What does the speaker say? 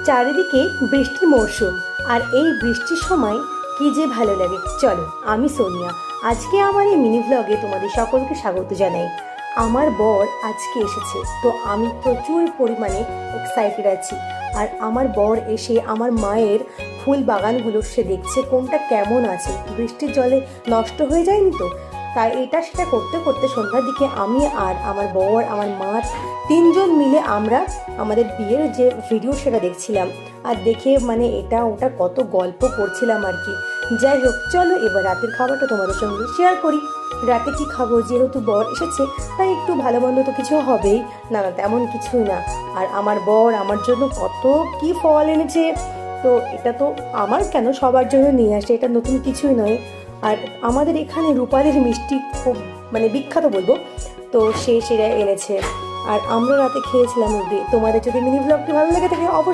চারিদিকে বৃষ্টির মরশুম, আর এই বৃষ্টির সময় কি যে ভালো লাগে। চলো, আমি সোনিয়া, আজকে আমার এই মিনি ভ্লগে তোমাদের সকলকে স্বাগত জানাই। আমার বর আজকে এসেছে, তো আমি প্রচুর পরিমাণে এক্সাইটেড আছি। আর আমার বর এসে আমার মায়ের ফুল বাগানগুলো সে দেখছে কোনটা কেমন আছে, বৃষ্টির জলে নষ্ট হয়ে যায়নি তো। তাই এটা সেটা করতে করতে সন্ধ্যার দিকে আমি আর আমার বর, আমার মা, তিনজন মিলে আমরা আমাদের বিয়ের যে ভিডিও সেটা দেখছিলাম। আর দেখে মানে এটা ওটা কত গল্প করছিলাম আর কি। যাই হোক, চলো এবার রাতের খাবারটা তোমাদের সঙ্গে শেয়ার করি। রাতে কি খাবো, যেহেতু বর এসেছে তাই একটু ভালো মন্দ তো কিছু হবেই। না না, তেমন কিছুই না। আর আমার বর আমার জন্য কত কি ফল এনেছে, তো এটা তো আমার কেন, সবার জন্য নিয়ে আসে, এটা নতুন কিছুই নয়। আর আমাদের এখানে রূপাদের মিষ্টি খুব মানে বিখ্যাত বলবো, তো সেটা এনেছে। আর আমরা রাতে খেয়েছিলাম রুটি। তোমাদের যদি মিনি ব্লগটি ভালো লেগে থাকে অবশ্যই